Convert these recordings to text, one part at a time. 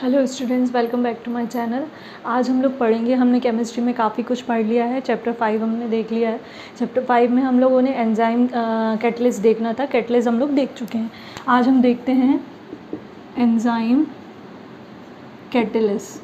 Hello students, welcome back to my channel. आज हम लोग पढ़ेंगे, हमने केमिस्ट्री में काफ़ी कुछ पढ़ लिया है। चैप्टर 5 हमने देख लिया है। चैप्टर 5 में हम लोगों ने एंजाइम कैटलिस्ट देखना था। कैटलिस्ट हम लोग देख चुके हैं। आज हम देखते हैं एंजाइम कैटलिस्ट।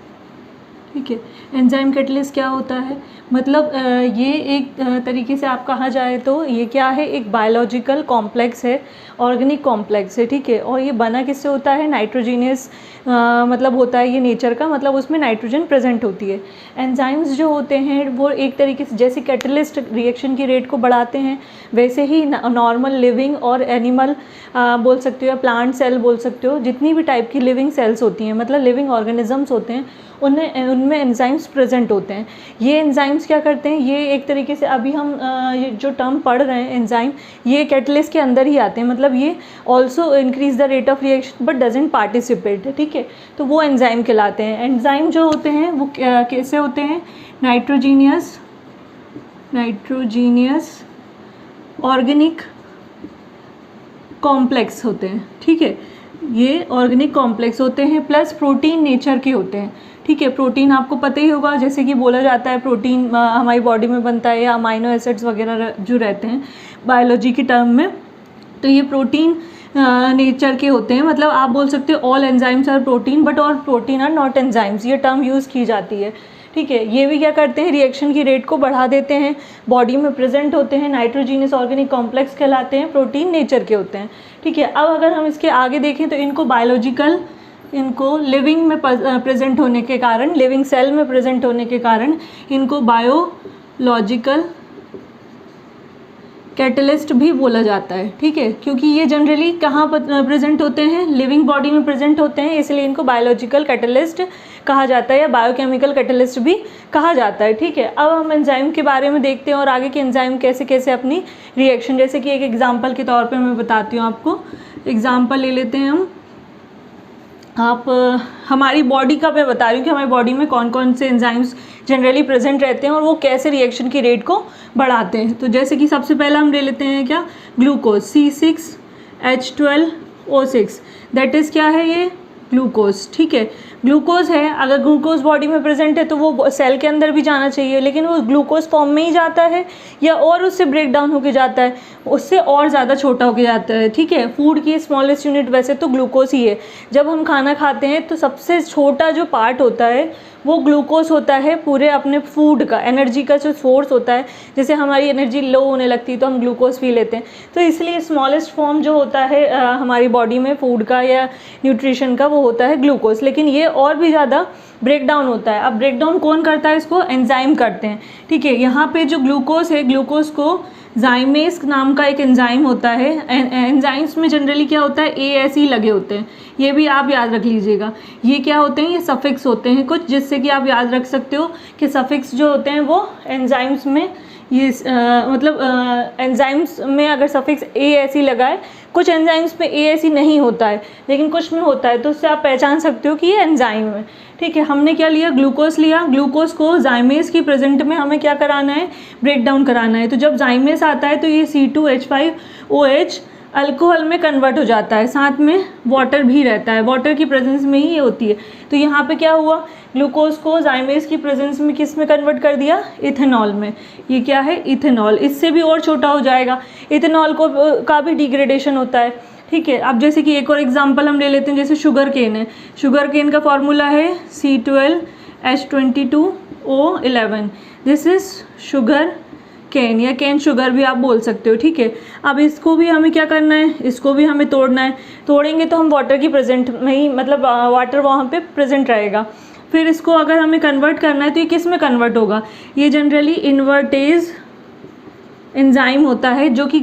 ठीक है, एंजाइम कैटलिस्ट क्या होता है? मतलब ये एक तरीके से आप कहा जाए तो ये क्या है, एक बायोलॉजिकल कॉम्प्लेक्स है, ऑर्गेनिक कॉम्प्लेक्स है। ठीक है, और ये बना किससे होता है? नाइट्रोजीनियस मतलब होता है ये नेचर का, मतलब उसमें नाइट्रोजन प्रेजेंट होती है। एंजाइम्स जो होते हैं वो एक तरीके से जैसे कैटलिस्ट रिएक्शन की रेट को बढ़ाते हैं, वैसे ही नॉर्मल लिविंग और एनिमल बोल सकते हो या प्लांट सेल बोल सकते हो, जितनी भी टाइप की लिविंग सेल्स होती हैं, मतलब लिविंग ऑर्गेनिजम्स होते हैं, उनमें एंजाइम्स प्रेजेंट होते हैं। ये एंजाइम्स क्या करते हैं? ये एक तरीके से अभी हम ये जो टर्म पढ़ रहे हैं एंजाइम, ये कैटलिस्ट के अंदर ही आते हैं। मतलब ये also increase the rate of reaction but doesn't participate. ठीक है, तो वो एंजाइम कहलाते हैं। एंजाइम जो होते हैं वो कैसे होते हैं? नाइट्रोजीनियस ऑर्गेनिक कॉम्प्लेक्स होते हैं। ठीक है, ये ऑर्गेनिक कॉम्प्लेक्स होते हैं, प्लस प्रोटीन नेचर के होते हैं। ठीक है, प्रोटीन आपको पता ही होगा, जैसे कि बोला जाता है प्रोटीन हमारी बॉडी में बनता है, या अमाइनो एसिड्स वगैरह जो रहते हैं बायोलॉजी की टर्म में, तो ये प्रोटीन नेचर के होते हैं। मतलब आप बोल सकते हो all enzymes are protein but all protein are not enzymes, ये टर्म यूज़ की जाती है। ठीक है, ये भी क्या करते हैं? रिएक्शन की रेट को बढ़ा देते हैं, बॉडी में प्रेजेंट होते हैं, नाइट्रोजीनियस ऑर्गेनिक कॉम्प्लेक्स कहलाते हैं, प्रोटीन नेचर के होते हैं। ठीक है, अब अगर हम इसके आगे देखें तो इनको लिविंग में प्रेजेंट होने के कारण, लिविंग सेल में प्रेजेंट होने के कारण इनको बायोलॉजिकल कैटलिस्ट भी बोला जाता है। ठीक है, क्योंकि ये जनरली कहाँ प्रेजेंट होते हैं? लिविंग बॉडी में प्रेजेंट होते हैं, इसलिए इनको बायोलॉजिकल कैटलिस्ट कहा जाता है या बायोकेमिकल कैटलिस्ट भी कहा जाता है। ठीक है, अब हम एंजाइम के बारे में देखते हैं और आगे के एंजाइम कैसे कैसे अपनी रिएक्शन, जैसे कि एक एग्जाम्पल के तौर पर मैं बताती हूँ आपको। एग्जाम्पल ले लेते हैं हम। हमारी बॉडी का मैं बता रही हूँ कि हमारी बॉडी में कौन कौन से एंजाइम्स जनरली प्रेजेंट रहते हैं और वो कैसे रिएक्शन की रेट को बढ़ाते हैं। तो जैसे कि सबसे पहला हम ले लेते हैं क्या? ग्लूकोज, C6H12O6, दैट इज़ क्या है? ये ग्लूकोज। ठीक है, ग्लूकोज है। अगर ग्लूकोज बॉडी में प्रेजेंट है तो वो सेल के अंदर भी जाना चाहिए, लेकिन वो ग्लूकोज फॉर्म में ही जाता है या और उससे ब्रेक डाउन होके जाता है, उससे और ज़्यादा छोटा होके जाता है। ठीक है, फूड की स्मॉलेस्ट यूनिट वैसे तो ग्लूकोज ही है। जब हम खाना खाते हैं तो सबसे छोटा जो पार्ट होता है वो ग्लूकोज होता है, पूरे अपने फूड का, एनर्जी का जो सोर्स होता है। जैसे हमारी एनर्जी लो होने लगती है तो हम ग्लूकोज पी लेते हैं, तो इसलिए स्मॉलेस्ट फॉर्म जो होता है हमारी बॉडी में फूड का या न्यूट्रिशन का, वो होता है ग्लूकोज। लेकिन ये और भी ज़्यादा ब्रेक डाउन होता है। अब ब्रेक डाउन कौन करता है? इसको एंजाइम करते हैं। ठीक है, यहाँ पे जो ग्लूकोज है, ग्लूकोज को जाइमेस नाम का एक एंजाइम होता है। एंजाइम्स में जनरली क्या होता है? ASE लगे होते हैं, ये भी आप याद रख लीजिएगा। ये क्या होते हैं? ये सफिक्स होते हैं कुछ, जिससे कि आप याद रख सकते हो कि सफिक्स जो होते हैं वो एंजाइम्स में ये एंजाइम्स में अगर सफिक्स ASE लगा है, कुछ एंजाइम्स पे ASE नहीं होता है लेकिन कुछ में होता है, तो उससे आप पहचान सकते हो कि ये एंजाइम है। ठीक है, हमने क्या लिया? ग्लूकोज लिया। ग्लूकोज को जाइमेस की प्रेजेंट में हमें क्या कराना है? ब्रेक डाउन कराना है। तो जब जाइमेस आता है तो ये C2H5OH अल्कोहल में कन्वर्ट हो जाता है, साथ में वाटर भी रहता है, वाटर की प्रेजेंस में ही ये होती है। तो यहाँ पे क्या हुआ? ग्लूकोज को जाइमेस की प्रेजेंस में किस में कन्वर्ट कर दिया? इथेनॉल में। ये क्या है? इथेनॉल। इससे भी और छोटा हो जाएगा। इथेनॉल का भी डिग्रेडेशन होता है। ठीक है, अब जैसे कि एक और एग्जांपल हम ले लेते हैं, जैसे शुगर केन है। शुगर केन का फॉर्मूला है C12H22O11, this is sugar cane या केन शुगर भी आप बोल सकते हो। ठीक है, अब इसको भी हमें क्या करना है? इसको भी हमें तोड़ना है। तोड़ेंगे तो हम वाटर की प्रेजेंट में ही, मतलब वाटर वहाँ पे प्रेजेंट रहेगा। फिर इसको अगर हमें कन्वर्ट करना है तो ये किस में कन्वर्ट होगा? ये जनरली इन्वर्टेज एंजाइम होता है, जो कि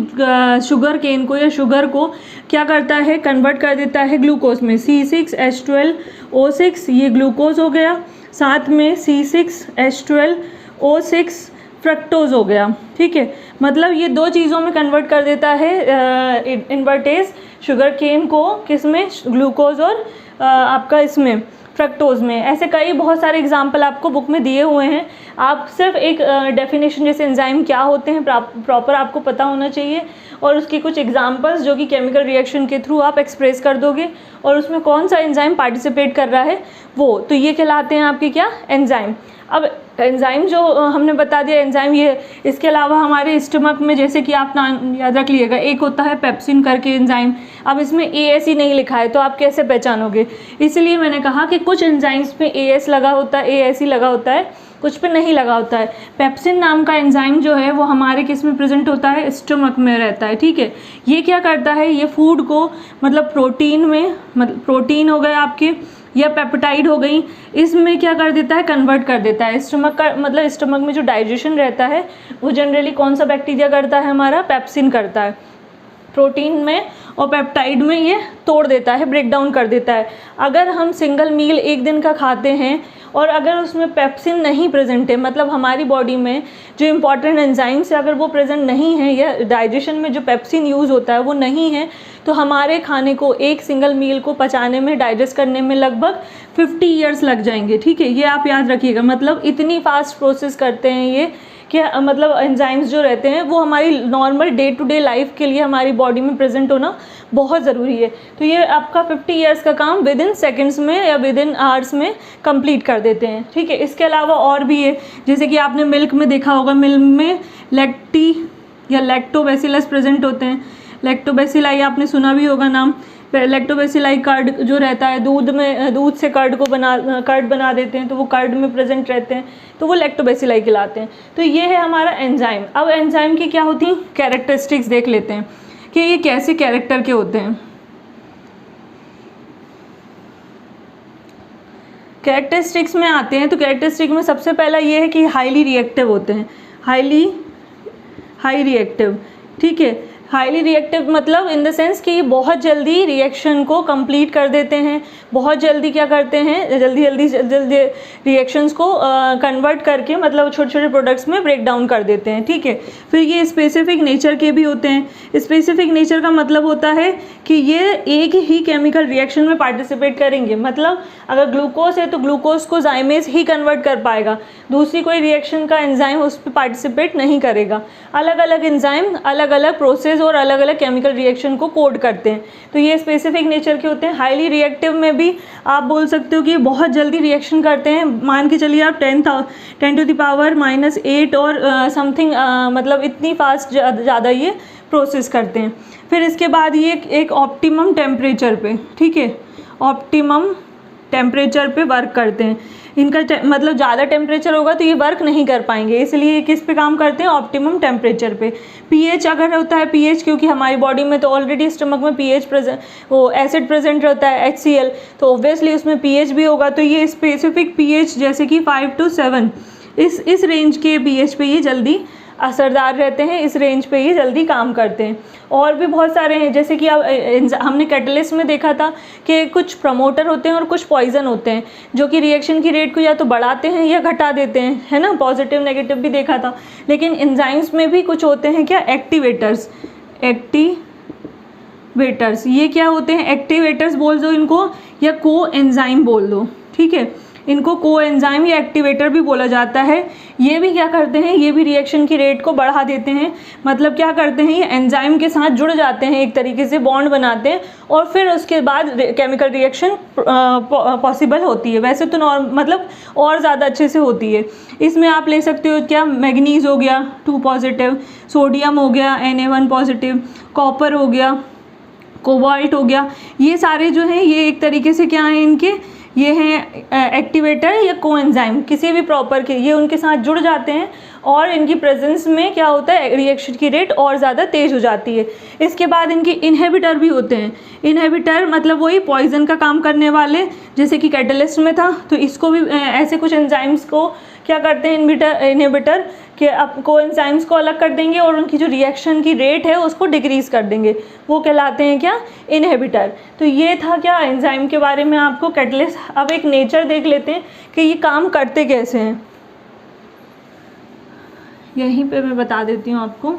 शुगर केन को या शुगर को क्या करता है? कन्वर्ट कर देता है ग्लूकोज में। C6H12O6 ये ग्लूकोज हो गया, साथ में C6H12O6 फ्रक्टोज हो गया। ठीक है, मतलब ये दो चीज़ों में कन्वर्ट कर देता है इन्वर्टेज शुगर केन को, किस में? ग्लूकोज और आपका इसमें फ्रक्टोज में। ऐसे कई बहुत सारे एग्जाम्पल आपको बुक में दिए हुए हैं। आप सिर्फ एक डेफिनेशन जैसे एंजाइम क्या होते हैं प्रॉपर आपको पता होना चाहिए, और उसकी कुछ एग्जाम्पल्स जो कि केमिकल रिएक्शन के थ्रू आप एक्सप्रेस कर दोगे, और उसमें कौन सा एंजाइम पार्टिसिपेट कर रहा है वो, तो ये कहलाते हैं आपके क्या, एंजाइम। अब एंजाइम जो हमने बता दिया एंजाइम ये, इसके अलावा हमारे स्टमक में जैसे कि आप नाम याद रख लीजिएगा, एक होता है पेप्सिन करके एंजाइम। अब इसमें AS ही नहीं लिखा है तो आप कैसे पहचानोगे, इसलिए मैंने कहा कि कुछ एंजाइम्स पे AS लगा होता है, AS ही लगा होता है, कुछ पे नहीं लगा होता है। पेप्सिन नाम का एंजाइम जो है वो हमारे किस में प्रेजेंट होता है, स्टमक में रहता है, ठीक है। ये क्या करता है, ये फूड को मतलब प्रोटीन में, मतलब प्रोटीन हो गए आपके या पेप्टाइड हो गई, इसमें क्या कर देता है, कन्वर्ट कर देता है। स्टमक का मतलब स्टमक में जो डाइजेशन रहता है वो जनरली कौन सा बैक्टीरिया करता है, हमारा पेप्सिन करता है। प्रोटीन में और पेप्टाइड में ये तोड़ देता है, ब्रेक डाउन कर देता है। अगर हम सिंगल मील एक दिन का खाते हैं और अगर उसमें पेप्सिन नहीं प्रेजेंट है, मतलब हमारी बॉडी में जो इम्पॉर्टेंट एंजाइम्स है अगर वो प्रेजेंट नहीं है, या डाइजेशन में जो पेप्सिन यूज़ होता है वो नहीं है, तो हमारे खाने को एक सिंगल मील को पचाने में, डाइजेस्ट करने में लगभग 50 ईयर्स लग जाएंगे, ठीक है। ये आप याद रखिएगा, मतलब इतनी फास्ट प्रोसेस करते हैं ये कि मतलब एंजाइम्स जो रहते हैं वो हमारी normal day to day life के लिए हमारी बॉडी में प्रेजेंट होना बहुत ज़रूरी है। तो ये आपका 50 ईयर्स का काम विद इन सेकेंड्स में या विद इन आवर्स में कंप्लीट कर देते हैं, ठीक है। इसके अलावा और भी है, जैसे कि आपने मिल्क में देखा होगा, मिल्क में लैक्टी या लैक्टोबैसिलस प्रेजेंट होते हैं। लैक्टोबैसिलाई आपने सुना भी होगा नाम। लैक्टोबैसिलाई कर्ड जो रहता है, दूध से कर्ड बना देते हैं, तो वो कर्ड में प्रेजेंट रहते हैं, तो वो लैक्टोबैसिलाई कहलाते हैं। तो ये है हमारा एंजाइम। अब एंजाइम की क्या होती हैं कैरेक्टरिस्टिक्स देख लेते हैं कि ये कैसे कैरेक्टर के होते हैं। कैरेक्टरिस्टिक्स में आते हैं तो कैरेक्टरिस्टिक में सबसे पहला ये है कि हाईली रिएक्टिव होते हैं, हाई रिएक्टिव, ठीक है। हाईली रिएक्टिव मतलब इन द सेंस कि बहुत जल्दी रिएक्शन को कंप्लीट कर देते हैं, बहुत जल्दी क्या करते हैं, जल्दी रिएक्शंस को कन्वर्ट करके मतलब छोटे छोटे प्रोडक्ट्स में ब्रेक डाउन कर देते हैं, ठीक है। फिर ये स्पेसिफिक नेचर के भी होते हैं। स्पेसिफिक नेचर का मतलब होता है कि ये एक ही केमिकल रिएक्शन में पार्टिसिपेट करेंगे, मतलब अगर ग्लूकोज है तो ग्लूकोज को जाइमेज ही कन्वर्ट कर पाएगा, दूसरी कोई रिएक्शन का एंजाइम उस पर पार्टिसिपेट नहीं करेगा। अलग अलग एंजाइम अलग अलग प्रोसेस और अलग अलग केमिकल रिएक्शन को कोड करते हैं, तो ये स्पेसिफिक नेचर के होते हैं। हाईली रिएक्टिव में भी आप बोल सकते हो कि बहुत जल्दी रिएक्शन करते हैं, मान के चलिए आप 10⁻⁻8 और समथिंग मतलब इतनी फास्ट ज़्यादा ये प्रोसेस करते हैं। फिर इसके बाद ये एक ऑप्टिमम टेम्परेचर पे, ठीक है, ऑप्टिमम टेम्परेचर पे वर्क करते हैं। इनका मतलब ज़्यादा टेम्परेचर होगा तो ये वर्क नहीं कर पाएंगे, इसलिए ये किस पे काम करते हैं, ऑप्टिमम टेम्परेचर पे। पीएच अगर होता है, पीएच क्योंकि हमारी बॉडी में तो ऑलरेडी स्टमक में पीएच प्रेजेंट, वो एसिड प्रेजेंट रहता है HCl, तो ऑब्वियसली उसमें पीएच भी होगा, तो ये स्पेसिफिक पीएच जैसे कि 5 to 7 इस रेंज के पीएच पे ये जल्दी असरदार रहते हैं, इस रेंज पे ये जल्दी काम करते हैं। और भी बहुत सारे हैं, जैसे कि हमने कैटलिस्ट में देखा था कि कुछ प्रमोटर होते हैं और कुछ पॉइजन होते हैं जो कि रिएक्शन की रेट को या तो बढ़ाते हैं या घटा देते हैं, है ना, पॉजिटिव नेगेटिव भी देखा था। लेकिन एंजाइम्स में भी कुछ होते हैं क्या, एक्टिवेटर्स। ये क्या होते हैं, एक्टिवेटर्स बोल दो इनको या को एंजाइम बोल दो, ठीक है। इनको को एंजाइम या एक्टिवेटर भी बोला जाता है। ये भी क्या करते हैं, ये भी रिएक्शन की रेट को बढ़ा देते हैं, मतलब क्या करते हैं, ये एंजाइम के साथ जुड़ जाते हैं, एक तरीके से बॉन्ड बनाते हैं और फिर उसके बाद केमिकल रिएक्शन पॉसिबल होती है। वैसे तो मतलब और ज़्यादा अच्छे से होती है। इसमें आप ले सकते हो क्या, मैग्नीज हो गया 2 पॉजिटिव, सोडियम हो गया Na1 पॉजिटिव, कॉपर हो गया, कोबाल्ट हो गया, ये सारे जो हैं ये एक तरीके से क्या हैं, इनके ये हैं एक्टिवेटर या कोएंजाइम, किसी भी प्रॉपर के ये उनके साथ जुड़ जाते हैं और इनकी प्रेजेंस में क्या होता है, रिएक्शन की रेट और ज़्यादा तेज़ हो जाती है। इसके बाद इनके इनहिबिटर भी होते हैं। इनहिबिटर मतलब वही पॉइजन का काम करने वाले, जैसे कि कैटलिस्ट में था, तो इसको भी ऐसे कुछ एंजाइम्स को क्या करते हैं, इनहिबिटर के कोएंजाइम्स को अलग कर देंगे और उनकी जो रिएक्शन की रेट है उसको डिक्रीज़ कर देंगे, वो कहलाते हैं क्या, इनहिबिटर। तो ये था क्या एंजाइम के बारे में आपको कैटलिस्ट। अब एक नेचर देख लेते हैं कि ये काम करते कैसे हैं, यहीं पे मैं बता देती हूँ आपको।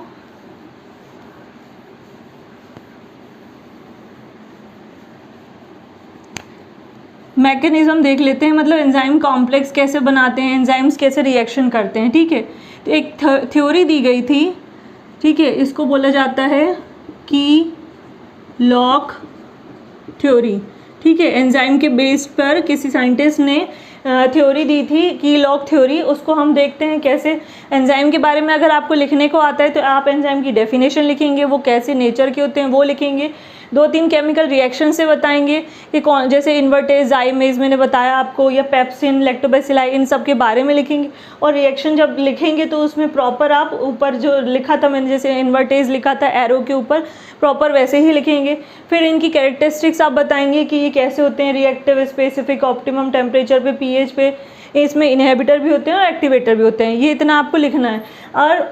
मैकेनिज्म देख लेते हैं, मतलब एंजाइम कॉम्प्लेक्स कैसे बनाते हैं, एंजाइम्स कैसे रिएक्शन करते हैं। ठीक है, तो एक थ्योरी दी गई थी, ठीक है, इसको बोला जाता है की लॉक थ्योरी। ठीक है, एंजाइम के बेस पर किसी साइंटिस्ट ने थ्योरी दी थी की लॉक थ्योरी। उसको हम देखते हैं कैसे एंजाइम के बारे में अगर आपको लिखने को आता है तो आप एंजाइम की डेफिनेशन लिखेंगे, वो कैसे नेचर के होते हैं वो लिखेंगे, 2-3 केमिकल रिएक्शन से बताएंगे कि कौन, जैसे इन्वर्टेज, जाइमेज मैंने बताया आपको, या पेप्सिन, लैक्टोबैसिलाई, इन सब के बारे में लिखेंगे। और रिएक्शन जब लिखेंगे तो उसमें प्रॉपर आप ऊपर जो लिखा था मैंने, जैसे इन्वर्टेज लिखा था एरो के ऊपर, प्रॉपर वैसे ही लिखेंगे। फिर इनकी कैरेक्टरिस्टिक्स आप बताएंगे कि ये कैसे होते हैं, रिएक्टिव, स्पेसिफिक, ऑप्टिमम टेम्परेचर पे, पीएच पे, इसमें इनहिबिटर भी होते हैं और एक्टिवेटर भी होते हैं। ये इतना आपको लिखना है।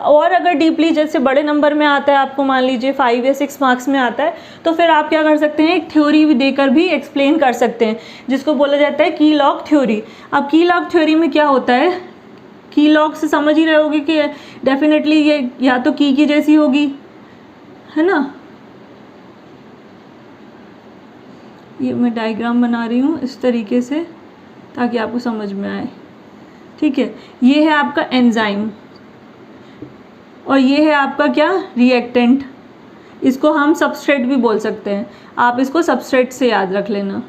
और अगर डीपली जैसे बड़े नंबर में आता है आपको, मान लीजिए 5 या 6 मार्क्स में आता है, तो फिर आप क्या कर सकते हैं, एक थ्योरी भी देकर भी एक्सप्लेन कर सकते हैं, जिसको बोला जाता है की लॉक थ्योरी। अब की लॉक थ्योरी में क्या होता है, की लॉक से समझ ही रहे होगे कि डेफिनेटली ये या तो की जैसी होगी, है ना। ये मैं डायग्राम बना रही हूँ इस तरीके से ताकि आपको समझ में आए। ठीक है, ये है आपका एंजाइम और ये है आपका क्या, रिएक्टेंट। इसको हम सबस्ट्रेट भी बोल सकते हैं, आप इसको सबस्ट्रेट से याद रख लेना,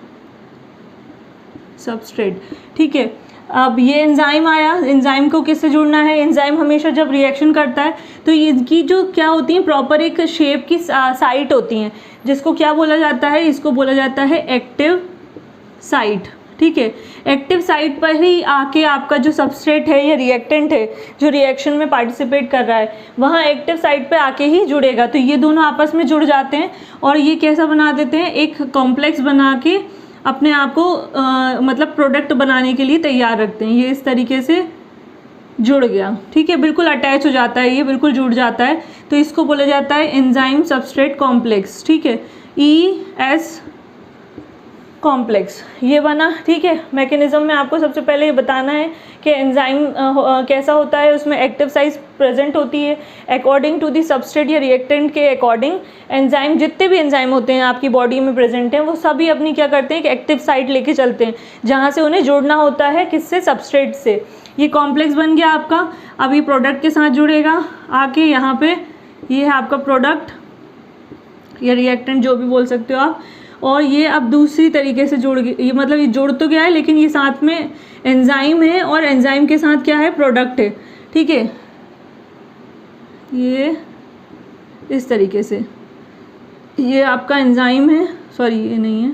सबस्ट्रेट। ठीक है, अब ये एंजाइम आया, एंजाइम को किससे जुड़ना है, एंजाइम हमेशा जब रिएक्शन करता है तो इनकी जो क्या होती है, प्रॉपर एक शेप की साइट होती हैं, जिसको क्या बोला जाता है, इसको बोला जाता है एक्टिव साइट। ठीक है, एक्टिव साइट पर ही आके आपका जो सबस्ट्रेट है या रिएक्टेंट है जो रिएक्शन में पार्टिसिपेट कर रहा है, वहाँ एक्टिव साइट पे आके ही जुड़ेगा। तो ये दोनों आपस में जुड़ जाते हैं और ये कैसा बना देते हैं, एक कॉम्प्लेक्स बना के अपने आप को मतलब प्रोडक्ट बनाने के लिए तैयार रखते हैं। ये इस तरीके से जुड़ गया। ठीक है, बिल्कुल अटैच हो जाता है, ये बिल्कुल जुड़ जाता है, तो इसको बोला जाता है एंजाइम सबस्ट्रेट कॉम्प्लेक्स। ठीक है, ES कॉम्प्लेक्स ये बना। ठीक है, मैकेनिज्म में आपको सबसे पहले ये बताना है कि एंजाइम कैसा होता है, उसमें एक्टिव साइट प्रेजेंट होती है अकॉर्डिंग टू दी सबस्ट्रेट या रिएक्टेंट के अकॉर्डिंग। एंजाइम, जितने भी एंजाइम होते हैं आपकी बॉडी में प्रेजेंट हैं, वो सभी अपनी क्या करते हैं, एक एक्टिव साइट लेके चलते हैं, जहाँ से उन्हें जुड़ना होता है, किससे, सबस्ट्रेट से। ये कॉम्प्लेक्स बन गया आपका। अब ये प्रोडक्ट के साथ जुड़ेगा आके, यहाँ पे ये है आपका प्रोडक्ट या रिएक्टेंट जो भी बोल सकते हो आप। और ये अब दूसरी तरीके से जुड़ गया, ये मतलब ये जुड़ तो गया है लेकिन ये साथ में एंजाइम है और एंजाइम के साथ क्या है, प्रोडक्ट है। ठीक है, ये इस तरीके से, ये आपका एंजाइम है, सॉरी ये नहीं है,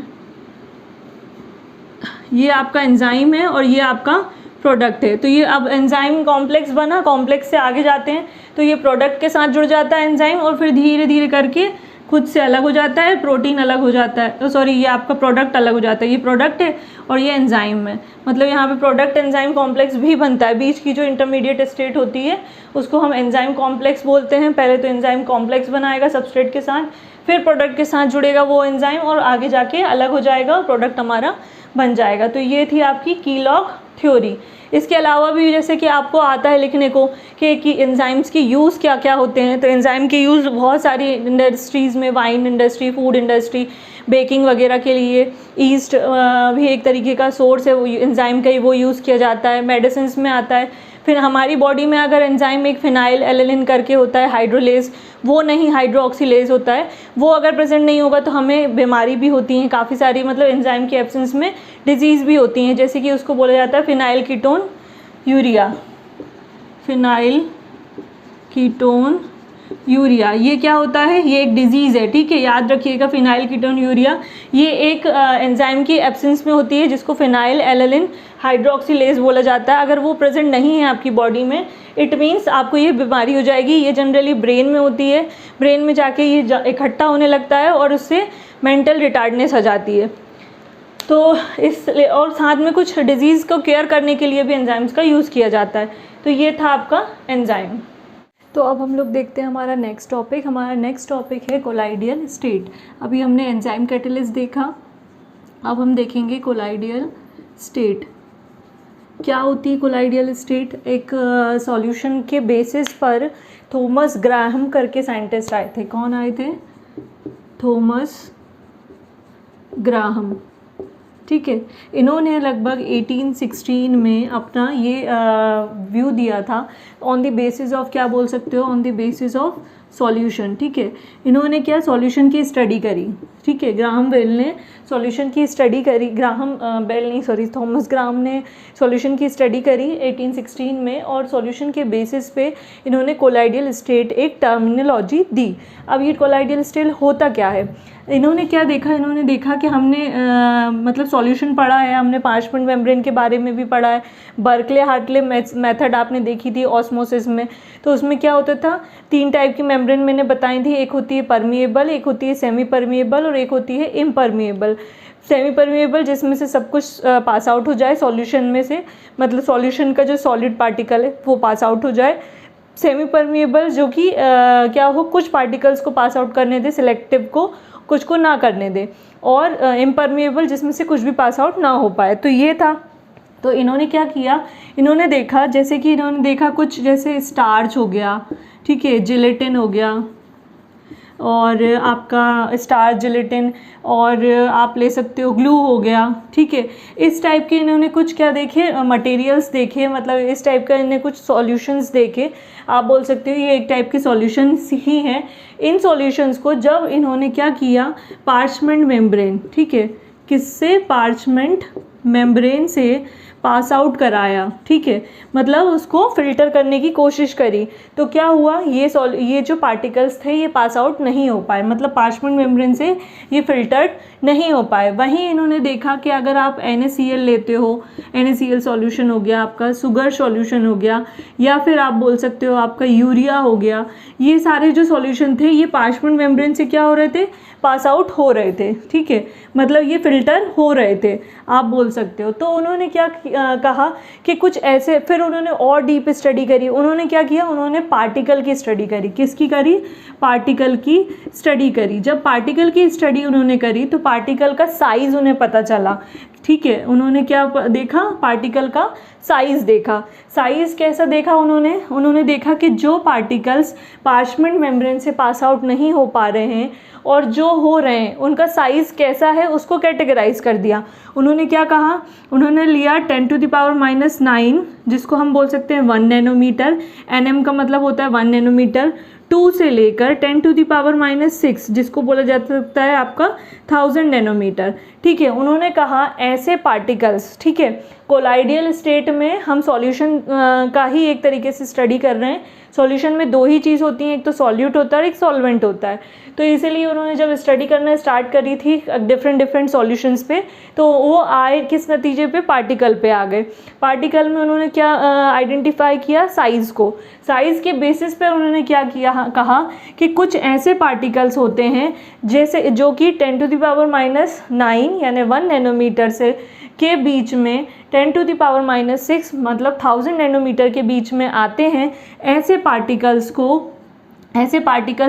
ये आपका एंजाइम है और ये आपका प्रोडक्ट है। तो ये अब एंजाइम कॉम्प्लेक्स बना, कॉम्प्लेक्स से आगे जाते हैं तो ये प्रोडक्ट के साथ जुड़ जाता है एंजाइम, और फिर धीरे धीरे करके खुद से अलग हो जाता है, प्रोटीन अलग हो जाता है, तो सॉरी ये आपका प्रोडक्ट अलग हो जाता है, ये प्रोडक्ट है और ये एंजाइम है। मतलब यहाँ पे प्रोडक्ट एंजाइम कॉम्प्लेक्स भी बनता है, बीच की जो इंटरमीडिएट स्टेट होती है उसको हम एंजाइम कॉम्प्लेक्स बोलते हैं। पहले तो एंजाइम कॉम्प्लेक्स बनाएगा सबस्ट्रेट के साथ, फिर प्रोडक्ट के साथ जुड़ेगा वो एंजाइम और आगे जाके अलग हो जाएगा और प्रोडक्ट हमारा बन जाएगा। तो ये थी आपकी की लॉक थ्योरी। इसके अलावा भी जैसे कि आपको आता है लिखने को कि एंजाइम्स की यूज़ क्या क्या होते हैं, तो एंजाइम के यूज़ बहुत सारी इंडस्ट्रीज़ में, wine industry, food industry, baking वगैरह के लिए, ईस्ट भी एक तरीके का सोर्स है, वो एंजाइम का ही वो यूज़ किया जाता है, मेडिसिन्स में आता है। फिर हमारी बॉडी में अगर एंजाइम एक फिनाइल एलेनिन करके होता है, हाइड्रोलेज, वो नहीं हाइड्रोक्सीलेज होता है, वो अगर प्रेजेंट नहीं होगा तो हमें बीमारी भी होती हैं काफ़ी सारी, मतलब एंजाइम के एब्सेंस में डिजीज़ भी होती हैं, जैसे कि उसको बोला जाता है phenyl ketone urea. Phenyl ketone urea ये क्या होता है, ये एक डिजीज़ है। ठीक है, याद रखिएगा, फिनाइल कीटोन यूरिया ये एक एंजाइम की एब्सेंस में होती है जिसको फिनाइल एलेनिन हाइड्रोक्सीलेज बोला जाता है। अगर वो प्रेजेंट नहीं है आपकी बॉडी में, इट मीन्स आपको ये बीमारी हो जाएगी। ये जनरली ब्रेन में होती है, ब्रेन में जाके ये इकट्ठा होने लगता है और उससे मेंटल रिटार्डनेस आ जाती है। तो इस और साथ में कुछ डिजीज़ को केयर करने के लिए भी एंजाइम्स का यूज़ किया जाता है। तो ये था आपका एंजाइम। तो अब हम लोग देखते हैं हमारा नेक्स्ट टॉपिक। हमारा नेक्स्ट टॉपिक है कोलाइडियल स्टेट। अभी हमने एंजाइम कैटलिस्ट देखा, अब हम देखेंगे कोलाइडियल स्टेट। क्या होती है कोलाइडियल स्टेट? एक सॉल्यूशन के बेसिस पर थॉमस ग्राहम करके साइंटिस्ट आए थे। कौन आए थे? Thomas Graham. ठीक है। इन्होंने लगभग 1816 में अपना ये व्यू दिया था ऑन द बेसिस ऑफ, क्या बोल सकते हो, on the basis of solution. ठीक है, इन्होंने क्या सॉल्यूशन की स्टडी करी। ठीक है, ग्राहम बेल ने सॉल्यूशन की स्टडी करी, थॉमस ग्राहम ने सॉल्यूशन की स्टडी करी 1816 में, और सॉल्यूशन के बेसिस पे इन्होंने कोलाइडियल स्टेट एक टर्मिनोलॉजी दी। अब ये कोलाइडियल स्टेट होता क्या है, इन्होंने क्या देखा, इन्होंने देखा कि हमने मतलब सॉल्यूशन पढ़ा है, हमने पार्चमेंट मेम्ब्रेन के बारे में भी पढ़ा है, बर्कले हार्टले मेथड आपने देखी थी ऑस्मोसिस में। तो उसमें क्या होता था, 3 टाइप की मेम्ब्रेन मैंने बताई थी, एक होती है परमिएबल, एक होती है सेमी परमिएबल और एक होती है इम्परमिएबल। सेमी परमिएबल जिसमें से सब कुछ पास आउट हो जाए सॉल्यूशन में से, मतलब सॉल्यूशन का जो सॉलिड पार्टिकल है वो पास आउट हो जाए। सेमी परमिएबल जो कि क्या हो, कुछ पार्टिकल्स को पास आउट करने दे, सिलेक्टिव को, कुछ को ना करने दे, और इम्परमिएबल जिसमें से कुछ भी पास आउट ना हो पाए। तो ये था। तो इन्होंने क्या किया, इन्होंने देखा, जैसे कि इन्होंने देखा कुछ जैसे स्टार्च हो गया, ठीक है, जिलेटिन हो गया, और आपका स्टार्च, जिलेटिन, और आप ले सकते हो ग्लू हो गया। ठीक है, इस टाइप के इन्होंने कुछ क्या देखे, मटेरियल्स देखे, मतलब इस टाइप का इन्हें कुछ सॉल्यूशंस देखे। आप बोल सकते हो ये एक टाइप के सॉल्यूशंस ही हैं। इन सॉल्यूशंस को जब इन्होंने क्या किया, पार्चमेंट मेम्ब्रेन, ठीक है, किससे, पार्चमेंट मेम्ब्रेन से पास आउट कराया। ठीक है, मतलब उसको फिल्टर करने की कोशिश करी। तो क्या हुआ, ये जो पार्टिकल्स थे ये पास आउट नहीं हो पाए, मतलब पार्चमेंट मेम्ब्रेन से ये फिल्टर्ड नहीं हो पाए। वहीं इन्होंने देखा कि अगर आप NaCl लेते हो, NaCl सॉल्यूशन हो गया आपका, शुगर सॉल्यूशन हो गया, या फिर आप बोल सकते हो आपका यूरिया हो गया, ये सारे जो सॉल्यूशन थे ये पार्चमेंट मेम्ब्रेन से क्या हो रहे थे, पास आउट हो रहे थे। ठीक है, मतलब ये फिल्टर हो रहे थे, आप बोल सकते हो। तो उन्होंने क्या कहा कि कुछ ऐसे, फिर उन्होंने और डीप स्टडी करी। उन्होंने क्या किया, उन्होंने पार्टिकल की स्टडी करी। किसकी करी, पार्टिकल की स्टडी करी। जब पार्टिकल की स्टडी उन्होंने करी तो पार्टिकल का साइज़ उन्हें पता चला। ठीक है, उन्होंने क्या देखा, पार्टिकल का साइज़ देखा। साइज़ कैसा देखा उन्होंने देखा कि जो पार्टिकल्स पार्चमेंट मेम्ब्रेन से पास आउट नहीं हो पा रहे हैं और जो हो रहे हैं उनका साइज़ कैसा है, उसको कैटेगराइज कर दिया। उन्होंने क्या कहा, उन्होंने लिया 10⁻⁹, जिसको हम बोल सकते हैं 1 नैनोमीटर, nm का मतलब होता है 1 नैनोमीटर, 2 से लेकर 10⁻⁶, जिसको बोला जा सकता है आपका 1000 नैनोमीटर। ठीक है, उन्होंने कहा ऐसे पार्टिकल्स, ठीक है, कोलाइडियल स्टेट में हम सॉल्यूशन का ही एक तरीके से स्टडी कर रहे हैं। सॉल्यूशन में 2 ही चीज़ होती हैं, एक तो सॉल्यूट होता है और एक सॉल्वेंट होता है। तो इसीलिए उन्होंने जब स्टडी करना स्टार्ट करी थी डिफरेंट सॉल्यूशंस पे, तो वो आए किस नतीजे पे, पार्टिकल पे आ गए। पार्टिकल में उन्होंने क्या आइडेंटिफाई किया, साइज़ को। साइज़ के बेसिस पे उन्होंने क्या किया, कहा कि कुछ ऐसे पार्टिकल्स होते हैं जैसे जो कि 10⁻⁹ यानी 1 नैनोमीटर से के बीच में 10⁻⁶ मतलब 1000 नैनोमीटर के बीच में आते हैं। ऐसे पार्टिकल्स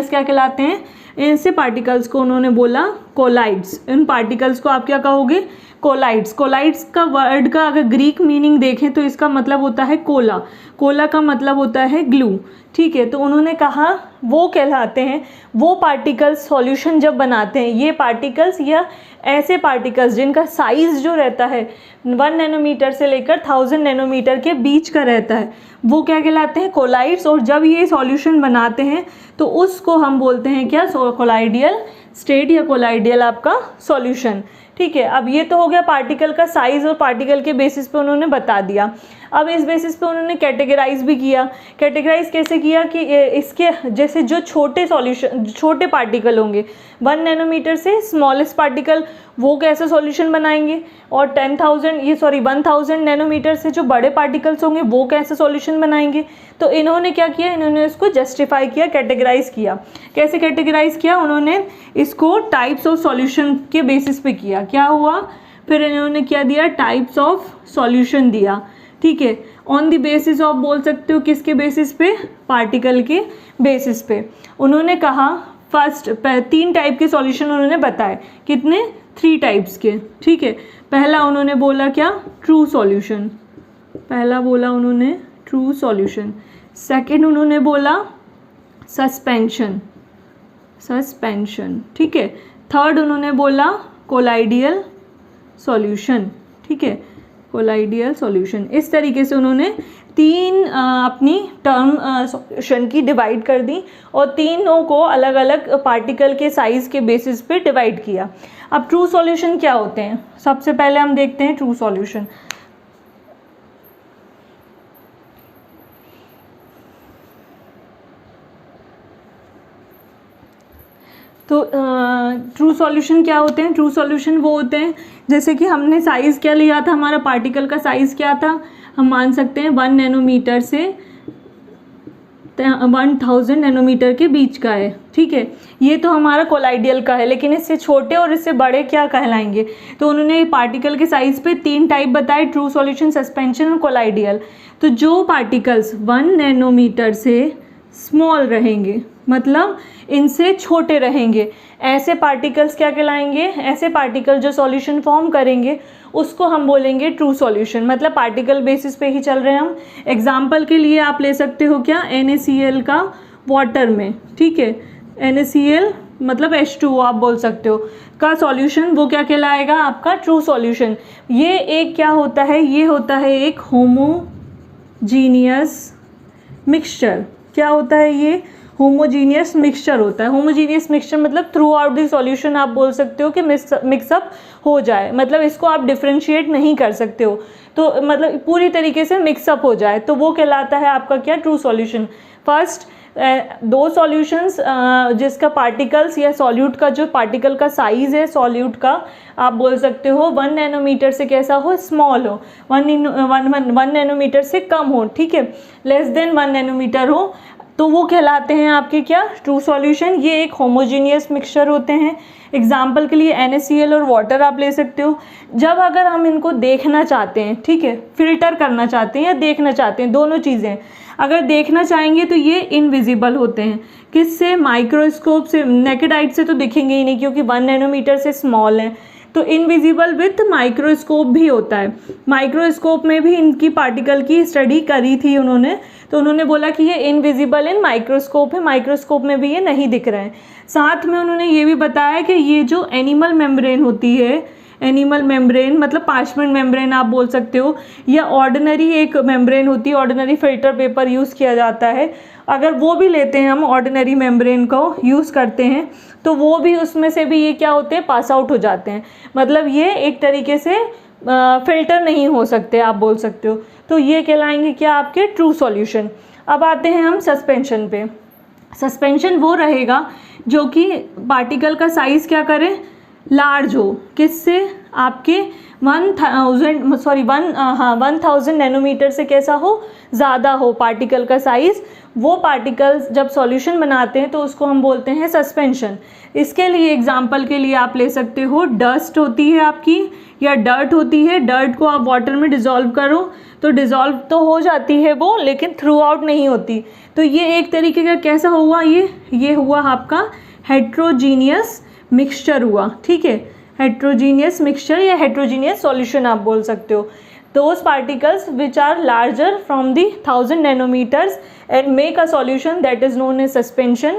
क्या कहलाते हैं, ऐसे पार्टिकल्स को उन्होंने बोला कोलाइड्स। इन पार्टिकल्स को आप क्या कहोगे, कोलाइड्स। कोलाइड्स का वर्ड का अगर ग्रीक मीनिंग देखें तो इसका मतलब होता है कोला। कोला का मतलब होता है ग्लू। ठीक है, तो उन्होंने कहा वो कहलाते हैं वो पार्टिकल्स सॉल्यूशन जब बनाते हैं, ये पार्टिकल्स या ऐसे पार्टिकल्स जिनका साइज़ जो रहता है 1 नैनोमीटर से लेकर 1000 नैनोमीटर के बीच का रहता है, वो क्या कहलाते हैं, कोलाइड्स। और जब ये सॉल्यूशन बनाते हैं तो उसको हम बोलते हैं क्या, कोलाइडियल स्टेट या कोलाइडियल आपका सॉल्यूशन। ठीक है, अब ये तो हो गया पार्टिकल का साइज़ और पार्टिकल के बेसिस पे उन्होंने बता दिया। अब इस बेसिस पे उन्होंने कैटेगराइज भी किया। कैटेगराइज कैसे किया कि इसके जैसे जो छोटे पार्टिकल होंगे 1 नैनोमीटर से स्मॉलेस्ट पार्टिकल, वो कैसे सॉल्यूशन बनाएंगे, और 1000 नैनोमीटर से जो बड़े पार्टिकल्स होंगे वो कैसे सॉल्यूशन बनाएंगे। तो इन्होंने क्या किया, इन्होंने इसको जस्टिफाई किया, कैटेगराइज किया। कैसे कैटेगराइज किया, उन्होंने इसको टाइप्स ऑफ सॉल्यूशन के बेसिस पे किया। क्या हुआ, फिर इन्होंने क्या दिया, टाइप्स ऑफ सॉल्यूशन दिया। ठीक है, ऑन द बेसिस ऑफ बोल सकते हो किसके बेसिस पे, पार्टिकल के बेसिस पे। उन्होंने कहा फर्स्ट 3 टाइप के सॉल्यूशन उन्होंने बताए। कितने, 3 टाइप्स के। ठीक है, पहला उन्होंने बोला क्या, ट्रू सॉल्यूशन। पहला बोला उन्होंने ट्रू सॉल्यूशन। सेकंड उन्होंने बोला सस्पेंशन। ठीक है, थर्ड उन्होंने बोला कोलाइडियल सॉल्यूशन, ठीक है, कोलाइडियल सॉल्यूशन। इस तरीके से उन्होंने तीन अपनी टर्म सॉल्यूशन की डिवाइड कर दी और तीनों को अलग अलग पार्टिकल के साइज़ के बेसिस पे डिवाइड किया। अब ट्रू सॉल्यूशन क्या होते हैं, सबसे पहले हम देखते हैं ट्रू सॉल्यूशन। तो ट्रू सॉल्यूशन क्या होते हैं? ट्रू सॉल्यूशन वो होते हैं, जैसे कि हमने साइज़ क्या लिया था, हमारा पार्टिकल का साइज़ क्या था, हम मान सकते हैं 1 नैनोमीटर से 1000 नैनोमीटर के बीच का है, ठीक है। ये तो हमारा कोलाइडियल का है, लेकिन इससे छोटे और इससे बड़े क्या कहलाएंगे? तो उन्होंने पार्टिकल के साइज़ पे 3 टाइप बताए, ट्रू सॉल्यूशन, सस्पेंशन और कोलाइडियल। तो जो पार्टिकल्स 1 नैनोमीटर से स्मॉल रहेंगे, मतलब इनसे छोटे रहेंगे, ऐसे पार्टिकल्स क्या कहलाएंगे? ऐसे पार्टिकल जो सॉल्यूशन फॉर्म करेंगे उसको हम बोलेंगे ट्रू सॉल्यूशन, मतलब पार्टिकल बेसिस पे ही चल रहे हैं हम। एग्जाम्पल के लिए आप ले सकते हो क्या, NaCl का वाटर में, ठीक है, NaCl मतलब H2O आप बोल सकते हो, का सॉल्यूशन वो क्या कहलाएगा? आपका ट्रू सॉल्यूशन। ये एक क्या होता है? ये होता है एक होमोजीनियस मिक्सचर। क्या होता है ये? होमोजीनियस मिक्सचर होता है। होमोजीनियस मिक्सचर मतलब थ्रू आउट द सॉल्यूशन आप बोल सकते हो कि मिक्सअप हो जाए, मतलब इसको आप डिफ्रेंशिएट नहीं कर सकते हो, तो मतलब पूरी तरीके से मिक्सअप हो जाए, तो वो कहलाता है आपका क्या? True solution. फर्स्ट 2 सॉल्यूशंस जिसका पार्टिकल्स या सॉल्यूट का जो पार्टिकल का साइज़ है सॉल्यूट का, आप बोल सकते हो 1 नैनोमीटर से कैसा हो? स्मॉल हो, 1 नैनोमीटर से कम हो, ठीक है, लेस देन 1 नैनोमीटर हो, तो वो कहलाते हैं आपके क्या? True solution. ये एक होमोजीनियस मिक्सचर होते हैं। एग्जाम्पल के लिए NaCl और वाटर आप ले सकते हो। जब अगर हम इनको देखना चाहते हैं, ठीक है, फिल्टर करना चाहते हैं या देखना चाहते हैं, दोनों चीज़ें अगर देखना चाहेंगे तो ये इनविजिबल होते हैं। किससे? माइक्रोस्कोप से। नेकेड आइट से तो दिखेंगे ही नहीं क्योंकि 1 नैनोमीटर से स्मॉल है, तो इनविजिबल विथ माइक्रोस्कोप भी होता है। माइक्रोस्कोप में भी इनकी पार्टिकल की स्टडी करी थी उन्होंने, तो उन्होंने बोला कि ये इनविजिबल इन माइक्रोस्कोप है, माइक्रोस्कोप में भी ये नहीं दिख रहे हैं। साथ में उन्होंने ये भी बताया कि ये जो एनिमल मेम्ब्रेन होती है, एनिमल मेम्ब्रेन मतलब पार्चमेंट मेम्ब्रेन आप बोल सकते हो, या ऑर्डिनरी एक मेम्ब्रेन होती है, ऑर्डिनरी फिल्टर पेपर यूज़ किया जाता है, अगर वो भी लेते हैं हम, ऑर्डिनरी मेम्ब्रेन को यूज़ करते हैं, तो वो भी उसमें से भी ये क्या होते हैं? पास आउट हो जाते हैं, मतलब ये एक तरीके से फ़िल्टर नहीं हो सकते आप बोल सकते हो। तो ये कहलाएंगे क्या? आपके ट्रू सॉल्यूशन। अब आते हैं हम सस्पेंशन पे। सस्पेंशन वो रहेगा जो कि पार्टिकल का साइज़ क्या करे? लार्ज हो। किससे? आपके 1000 नैनोमीटर से कैसा हो? ज़्यादा हो पार्टिकल का साइज़। वो पार्टिकल्स जब सॉल्यूशन बनाते हैं तो उसको हम बोलते हैं सस्पेंशन। इसके लिए एग्जांपल के लिए आप ले सकते हो, डस्ट होती है आपकी या डर्ट होती है। डर्ट को आप वाटर में डिज़ोल्व करो तो डिज़ोल्व तो हो जाती है वो, लेकिन थ्रू आउट नहीं होती। तो ये एक तरीके का कैसा हुआ? ये हुआ आपका हेट्रोजीनियस मिक्सचर हुआ, ठीक है, हेट्रोजीनियस मिक्सचर या हेट्रोजीनियस सॉल्यूशन आप बोल सकते हो। Those particles which are larger from the 1000 nanometers and make a solution that is known as suspension,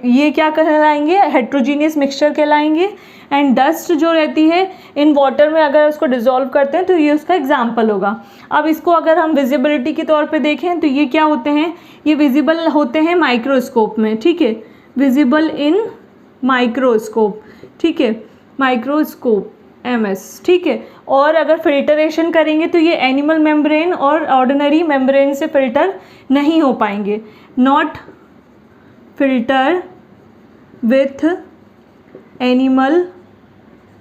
ये क्या कहलाएंगे? हेट्रोजीनियस मिक्सचर कहलाएंगे। एंड डस्ट जो रहती है इन वाटर में अगर उसको डिज़ोल्व करते हैं तो ये उसका एग्जाम्पल होगा। अब इसको अगर हम विजिबिलिटी के तौर पे देखें तो ये क्या होते हैं? ये विजिबल होते हैं माइक्रोस्कोप में, ठीक है, विजिबल इन माइक्रोस्कोप, ठीक है, माइक्रोस्कोप MS, ठीक है। और अगर फिल्टरेशन करेंगे तो ये एनिमल मेम्ब्रेन और ऑर्डिनरी मेम्ब्रेन से फिल्टर नहीं हो पाएंगे। Not filter with animal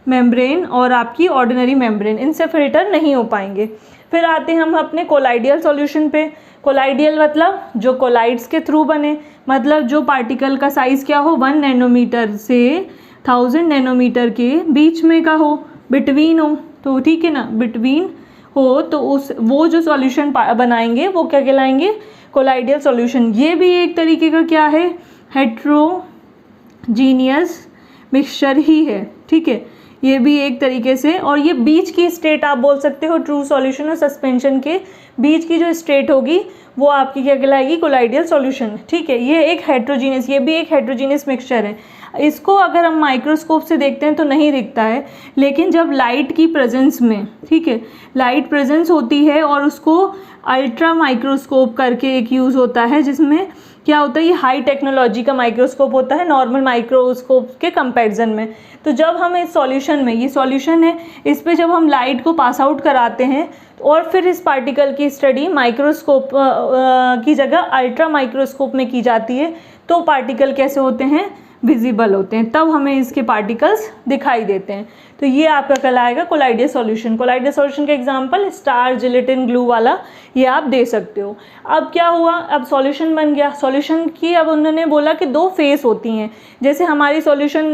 membrane और आपकी ऑर्डिनरी मेम्ब्रेन, इनसे फिल्टर नहीं हो पाएंगे। फिर आते हैं हम अपने कोलाइडियल सॉल्यूशन पे। कोलाइडियल मतलब जो कोलाइड्स के थ्रू बने, मतलब जो पार्टिकल का साइज़ क्या हो? 1 नैनोमीटर से 1000 नैनोमीटर के बीच में का हो, बिटवीन हो, तो ठीक है ना, बिटवीन हो, तो वो जो सॉल्यूशन बनाएंगे वो क्या कहलाएंगे? Colloidal solution. ये भी एक तरीके का क्या है? हेट्रोजीनियस मिक्सचर ही है, ठीक है। ये भी एक तरीके से। और ये बीच की स्टेट आप बोल सकते हो, ट्रू सॉल्यूशन और सस्पेंशन के बीच की जो स्टेट होगी वो आपकी क्या कहलाएगी, कोलाइडियल सॉल्यूशन। ठीक है, ये एक हेट्रोजीनियस, ये भी एक हेट्रोजीनियस मिक्सचर है। इसको अगर हम माइक्रोस्कोप से देखते हैं तो नहीं दिखता है, लेकिन जब लाइट की प्रेजेंस में, ठीक है, लाइट प्रेजेंस होती है और उसको अल्ट्रा माइक्रोस्कोप करके एक यूज़ होता है, जिसमें क्या होता है, ये हाई टेक्नोलॉजी का माइक्रोस्कोप होता है नॉर्मल माइक्रोस्कोप के कंपैरिजन में। तो जब हम इस सॉल्यूशन में, ये सॉल्यूशन है, इस पे जब हम लाइट को पास आउट कराते हैं और फिर इस पार्टिकल की स्टडी माइक्रोस्कोप की जगह अल्ट्रा माइक्रोस्कोप में की जाती है, तो पार्टिकल कैसे होते हैं, विजिबल होते हैं, तब हमें इसके पार्टिकल्स दिखाई देते हैं। तो ये आपका कहलाएगा कोलाइडियल सॉल्यूशन। कोलाइडियल सॉल्यूशन का एग्जांपल स्टार, जिलेटिन, ग्लू वाला ये आप दे सकते हो। अब क्या हुआ, अब सॉल्यूशन बन गया। सॉल्यूशन की अब उन्होंने बोला कि दो फेस होती हैं, जैसे हमारी सॉल्यूशन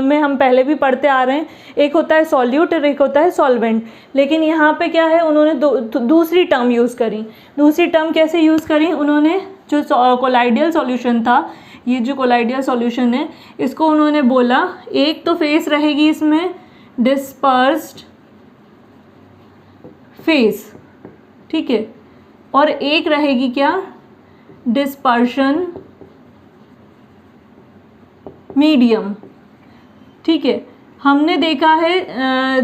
में हम पहले भी पढ़ते आ रहे हैं, एक होता है सॉल्यूट और एक होता है सॉल्वेंट। लेकिन यहाँ पे क्या है, उन्होंने दूसरी टर्म यूज़ करी। दूसरी टर्म कैसे यूज़ करी उन्होंने, जो कोलाइडियल सॉल्यूशन था, ये जो कोलाइडियल सॉल्यूशन है, इसको उन्होंने बोला एक तो फेस रहेगी इसमें डिस्पर्स्ड फेस, ठीक है, और एक रहेगी क्या, डिस्पर्शन मीडियम। ठीक है, हमने देखा है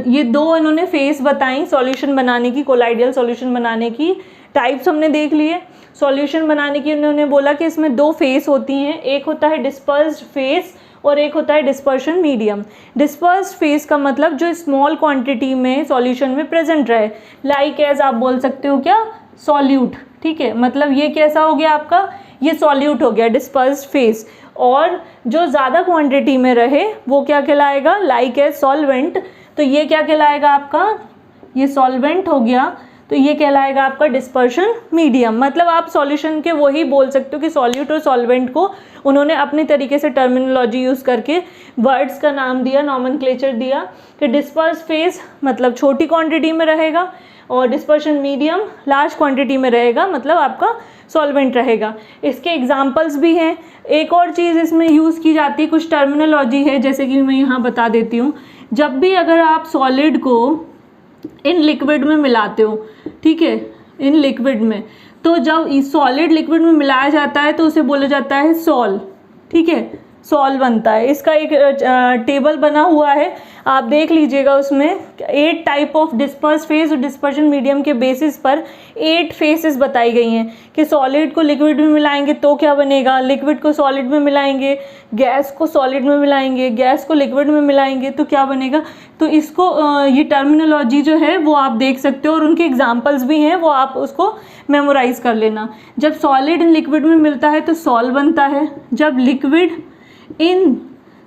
ये दो इन्होंने फेस बताई सॉल्यूशन बनाने की, कोलाइडियल सॉल्यूशन बनाने की टाइप्स हमने देख लिए। सॉल्यूशन बनाने की उन्होंने बोला कि इसमें दो फेस होती हैं, एक होता है डिस्पर्स्ड फेस और एक होता है डिस्पर्शन मीडियम। डिस्पर्स्ड फेस का मतलब जो स्मॉल क्वांटिटी में सॉल्यूशन में प्रेजेंट रहे, लाइक एज आप बोल सकते हो क्या, सॉल्यूट। ठीक है, मतलब ये कैसा हो गया आपका, ये सॉल्यूट हो गया डिस्पर्स्ड फेस। और जो ज़्यादा क्वांटिटी में रहे वो क्या कहलाएगा, लाइक एज सॉल्वेंट। तो ये क्या कहलाएगा आपका, ये सॉल्वेंट हो गया, तो ये कहलाएगा आपका डिस्पर्शन मीडियम। मतलब आप सॉल्यूशन के वही बोल सकते हो कि सॉल्यूट और सॉल्वेंट को उन्होंने अपने तरीके से टर्मिनोलॉजी यूज़ करके वर्ड्स का नाम दिया, नॉमेनक्लेचर दिया कि डिस्पर्स फेस मतलब छोटी क्वांटिटी में रहेगा और डिस्पर्शन मीडियम लार्ज क्वांटिटी में रहेगा, मतलब आपका सॉल्वेंट रहेगा। इसके एग्जांपल्स भी हैं। एक और चीज़ इसमें यूज़ की जाती है, कुछ टर्मिनोलॉजी है, जैसे कि मैं यहाँ बता देती हूँ। जब भी अगर आप सॉलिड को इन लिक्विड में मिलाते हो, ठीक है, इन लिक्विड में, तो जब सॉलिड लिक्विड में मिलाया जाता है तो उसे बोला जाता है सॉल। ठीक है, सॉल बनता है। इसका एक टेबल बना हुआ है, आप देख लीजिएगा, उसमें 8 टाइप ऑफ डिस्पर्स फेस और डिस्पर्शन मीडियम के बेसिस पर 8 फेसेस बताई गई हैं कि सॉलिड को लिक्विड में मिलाएंगे तो क्या बनेगा, लिक्विड को सॉलिड में मिलाएंगे, गैस को सॉलिड में मिलाएंगे, गैस को लिक्विड में मिलाएंगे तो क्या बनेगा। तो इसको ये टर्मिनोलॉजी जो है वो आप देख सकते हो और उनके एग्जाम्पल्स भी हैं, वो आप उसको मेमोराइज कर लेना। जब सॉलिड इन लिक्विड में मिलता है तो सॉल बनता है, जब लिक्विड इन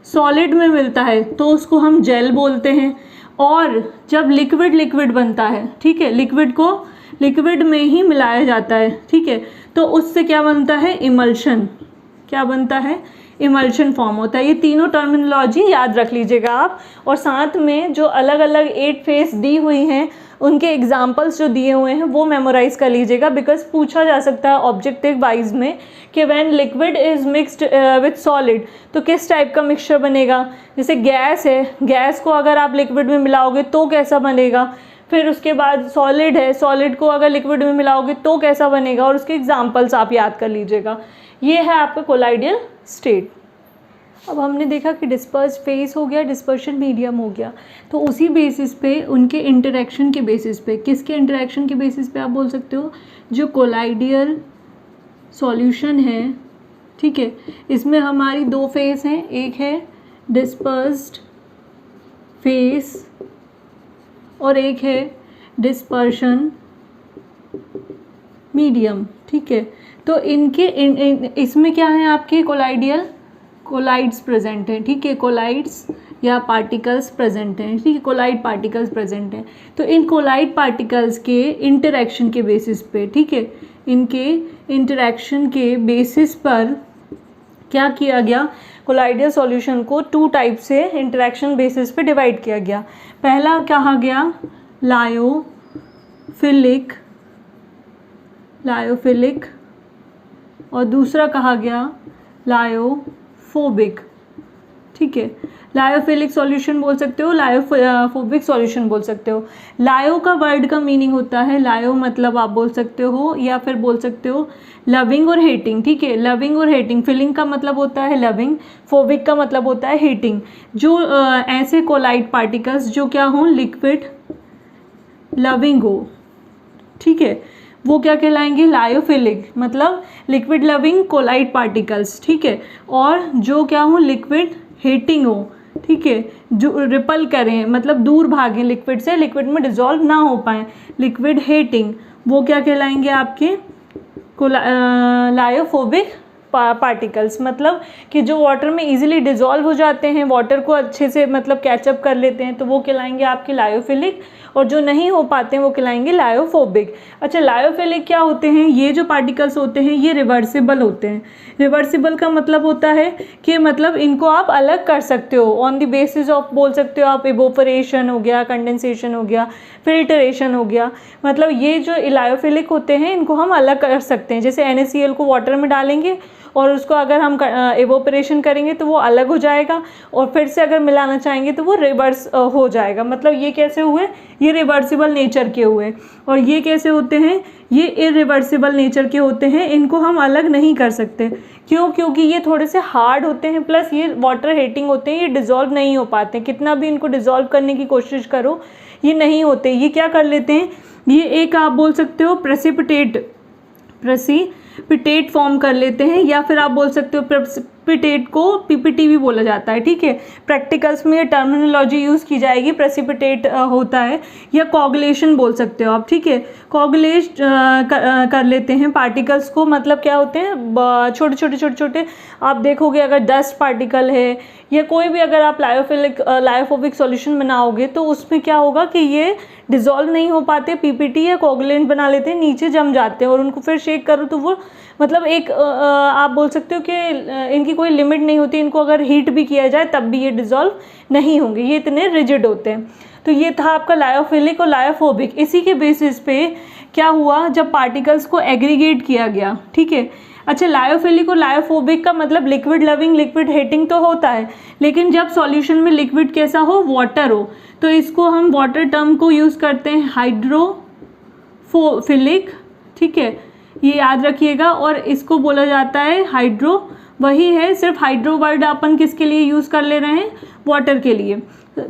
सॉलिड में मिलता है तो उसको हम जेल बोलते हैं, और जब लिक्विड लिक्विड बनता है, ठीक है, लिक्विड को लिक्विड में ही मिलाया जाता है, ठीक है, तो उससे क्या बनता है, इमल्शन। क्या बनता है, इमल्शन फॉर्म होता है। ये तीनों टर्मिनोलॉजी याद रख लीजिएगा आप, और साथ में जो अलग अलग 8 फेस दी हुई हैं उनके एग्जाम्पल्स जो दिए हुए हैं वो मेमोराइज कर लीजिएगा, बिकॉज पूछा जा सकता है ऑब्जेक्टिव वाइज में कि when liquid is mixed with solid तो किस टाइप का मिक्सचर बनेगा। जैसे गैस है, गैस को अगर आप लिक्विड में मिलाओगे तो कैसा बनेगा, फिर उसके बाद सॉलिड है, सॉलिड को अगर लिक्विड में मिलाओगे तो कैसा बनेगा, और उसके एग्जाम्पल्स आप याद कर लीजिएगा। ये है आपका कोलाइडियल स्टेट। अब हमने देखा कि डिस्पर्स फेस हो गया, डिस्पर्शन मीडियम हो गया, तो उसी बेसिस पे उनके इंटरेक्शन के बेसिस पे, किसके इंटरेक्शन के बेसिस पे आप बोल सकते हो, जो कोलाइडियल सॉल्यूशन है, ठीक है, इसमें हमारी 2 फेस हैं, एक है डिस्पर्स्ड फेस और एक है डिस्पर्शन मीडियम। ठीक है, तो इनके इसमें क्या है, आपके कोलाइड्स प्रेजेंट हैं, ठीक है, कोलाइड्स या पार्टिकल्स प्रेजेंट हैं, ठीक है, कोलाइड पार्टिकल्स प्रेजेंट हैं। तो इन कोलाइड पार्टिकल्स के इंटरेक्शन के बेसिस पे, ठीक है, इनके इंटरेक्शन के बेसिस पर क्या किया गया, कोलाइडियल सॉल्यूशन को 2 टाइप से इंटरेक्शन बेसिस पे डिवाइड किया गया। पहला कहा गया लायोफिलिक और दूसरा कहा गया लायोफोबिक। ठीक है। लायोफिलिक सॉल्यूशन बोल सकते हो, लायोफोबिक सॉल्यूशन बोल सकते हो। लायो का वर्ड का मीनिंग होता है, लायो मतलब आप बोल सकते हो या फिर बोल सकते हो लविंग और हेटिंग, ठीक है। लविंग और हेटिंग, फिलिंग का मतलब होता है लविंग, फोबिक का मतलब होता है हेटिंग। जो ऐसे कोलाइड पार्टिकल्स जो क्या हों, लिक्विड लविंग हो, ठीक है, वो क्या कहलाएंगे, लायोफिलिक, मतलब लिक्विड लविंग कोलाइड पार्टिकल्स, ठीक है। और जो क्या हो, लिक्विड हेटिंग हो, ठीक है, जो रिपल करें मतलब दूर भागें लिक्विड से, लिक्विड में डिजॉल्व ना हो पाए, लिक्विड हेटिंग, वो क्या कहलाएंगे आपके लायोफोबिक पार्टिकल्स। मतलब कि जो वाटर में इजीली डिजॉल्व हो जाते हैं, वाटर को अच्छे से मतलब कैचअप कर लेते हैं, तो वो कहलाएंगे आपके लायोफिलिक, और जो नहीं हो पाते हैं वो कहलाएंगे लायोफोबिक। अच्छा, लायोफिलिक क्या होते हैं, ये जो पार्टिकल्स होते हैं ये रिवर्सिबल होते हैं। रिवर्सिबल का मतलब होता है कि मतलब इनको आप अलग कर सकते हो ऑन द बेसिस ऑफ, बोल सकते हो आप इवोपरेशन हो गया, कंडेंसेशन हो गया, फिल्टरेशन हो गया। मतलब ये जो लायोफिलिक होते हैं इनको हम अलग कर सकते हैं। जैसे NaCl को वाटर में डालेंगे और उसको अगर हम इवोपरेशन करेंगे तो वो अलग हो जाएगा, और फिर से अगर मिलाना चाहेंगे तो वो रिवर्स हो जाएगा। मतलब ये कैसे हुए, ये रिवर्सिबल नेचर के हुए। और ये कैसे होते हैं, ये इरिवर्सिबल नेचर के होते हैं, इनको हम अलग नहीं कर सकते। क्यों, क्योंकि ये थोड़े से हार्ड होते हैं, प्लस ये वाटर हेटिंग होते हैं, ये डिज़ोल्व नहीं हो पाते, कितना भी इनको डिज़ोल्व करने की कोशिश करो ये नहीं होते। ये क्या कर लेते हैं, ये एक आप बोल सकते हो प्रेसिपिटेट फॉर्म कर लेते हैं, या फिर आप बोल सकते हो प्रेसिपिटेट को PPT भी बोला जाता है, ठीक है। प्रैक्टिकल्स में ये टर्मिनोलॉजी यूज़ की जाएगी, प्रेसिपिटेट होता है, या कोगुलेशन बोल सकते हो आप, ठीक है। कोगुलेट कर लेते हैं पार्टिकल्स को, मतलब क्या होते हैं छोटे छोटे आप देखोगे अगर 10 पार्टिकल है या कोई भी, अगर आप लायोफोबिक सॉल्यूशन बनाओगे तो उसमें क्या होगा कि ये डिज़ोल्व नहीं हो पाते, PPT या कोगुलेंट बना लेते हैं, नीचे जम जाते हैं, और उनको फिर शेक करो तो वो मतलब एक आप बोल सकते हो कि इनकी कोई लिमिट नहीं होती, इनको अगर हीट भी किया जाए तब भी ये डिज़ोल्व नहीं होंगे, ये इतने रिजिड होते हैं। तो ये था आपका लायोफिलिक और लायोफोबिक। इसी के बेसिस पे क्या हुआ, जब पार्टिकल्स को एग्रीगेट किया गया, ठीक है। अच्छा, लायोफिलिक और लायोफोबिक का मतलब लिक्विड लविंग, लिक्विड हेटिंग तो होता है, लेकिन जब सॉल्यूशन में लिक्विड कैसा हो, वाटर हो, तो इसको हम वाटर टर्म को यूज़ करते हैं हाइड्रोफिलिक, ठीक है, ये याद रखिएगा। और इसको बोला जाता है हाइड्रो, वही है, सिर्फ हाइड्रो वर्ड अपन किसके लिए यूज़ कर ले रहे हैं, वाटर के लिए,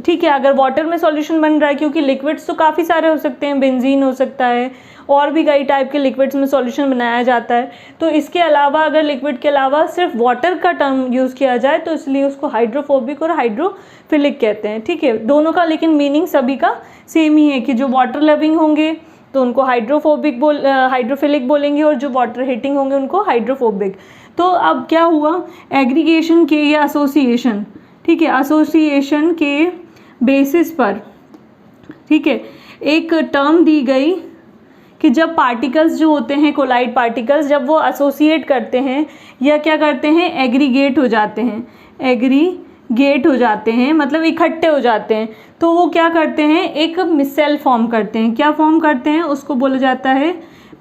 ठीक है। अगर वाटर में सॉल्यूशन बन रहा है, क्योंकि लिक्विड्स तो काफ़ी सारे हो सकते हैं, बेंजीन हो सकता है, और भी कई टाइप के लिक्विड्स में सॉल्यूशन बनाया जाता है, तो इसके अलावा अगर लिक्विड के अलावा सिर्फ वाटर का टर्म यूज़ किया जाए तो इसलिए उसको हाइड्रोफोबिक और हाइड्रोफिलिक कहते हैं, ठीक है। दोनों का लेकिन मीनिंग सभी का सेम ही है कि जो वाटर लविंग होंगे तो उनको हाइड्रोफिलिक बोलेंगे, और जो वाटर हीटिंग होंगे उनको हाइड्रोफोबिक। तो अब क्या हुआ, एग्रीगेशन के या एसोसिएशन, ठीक है, एसोसिएशन के बेसिस पर, ठीक है, एक टर्म दी गई कि जब पार्टिकल्स जो होते हैं, कोलाइड पार्टिकल्स, जब वो एसोसिएट करते हैं या क्या करते हैं, एग्रीगेट हो जाते हैं, एग्रीगेट हो जाते हैं मतलब इकट्ठे हो जाते हैं, तो वो क्या करते हैं, एक मिसेल फॉर्म करते हैं। क्या फॉर्म करते हैं, उसको बोला जाता है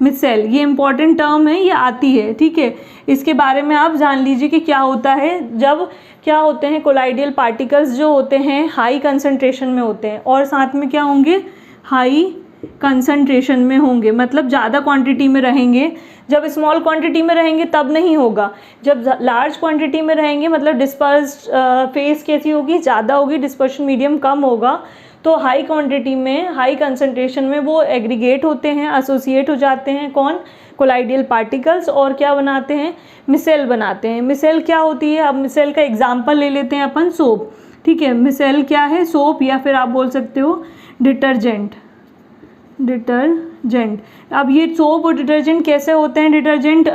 मिसेल। ये इंपॉर्टेंट टर्म है, ये आती है, ठीक है। इसके बारे में आप जान लीजिए कि क्या होता है, जब क्या होते हैं कोलाइडियल पार्टिकल्स जो होते हैं हाई कंसंट्रेशन में होते हैं, और साथ में क्या होंगे, हाई कंसंट्रेशन में होंगे, मतलब ज़्यादा क्वांटिटी में रहेंगे। जब स्मॉल क्वांटिटी में रहेंगे तब नहीं होगा, जब लार्ज क्वांटिटी में रहेंगे मतलब डिस्पर्स्ड फेस कैसी होगी, ज़्यादा होगी, डिस्पर्शन मीडियम कम होगा, तो हाई क्वांटिटी में, हाई कंसंट्रेशन में वो एग्रीगेट होते हैं, एसोसिएट हो जाते हैं, कौन, कोलाइडियल पार्टिकल्स, और क्या बनाते हैं, मिसेल बनाते हैं। मिसेल क्या होती है, अब मिसेल का एग्जांपल ले लेते हैं अपन, सोप, ठीक है। मिसेल क्या है, सोप, या फिर आप बोल सकते हो डिटर्जेंट। अब ये सोप और डिटर्जेंट कैसे होते हैं, डिटर्जेंट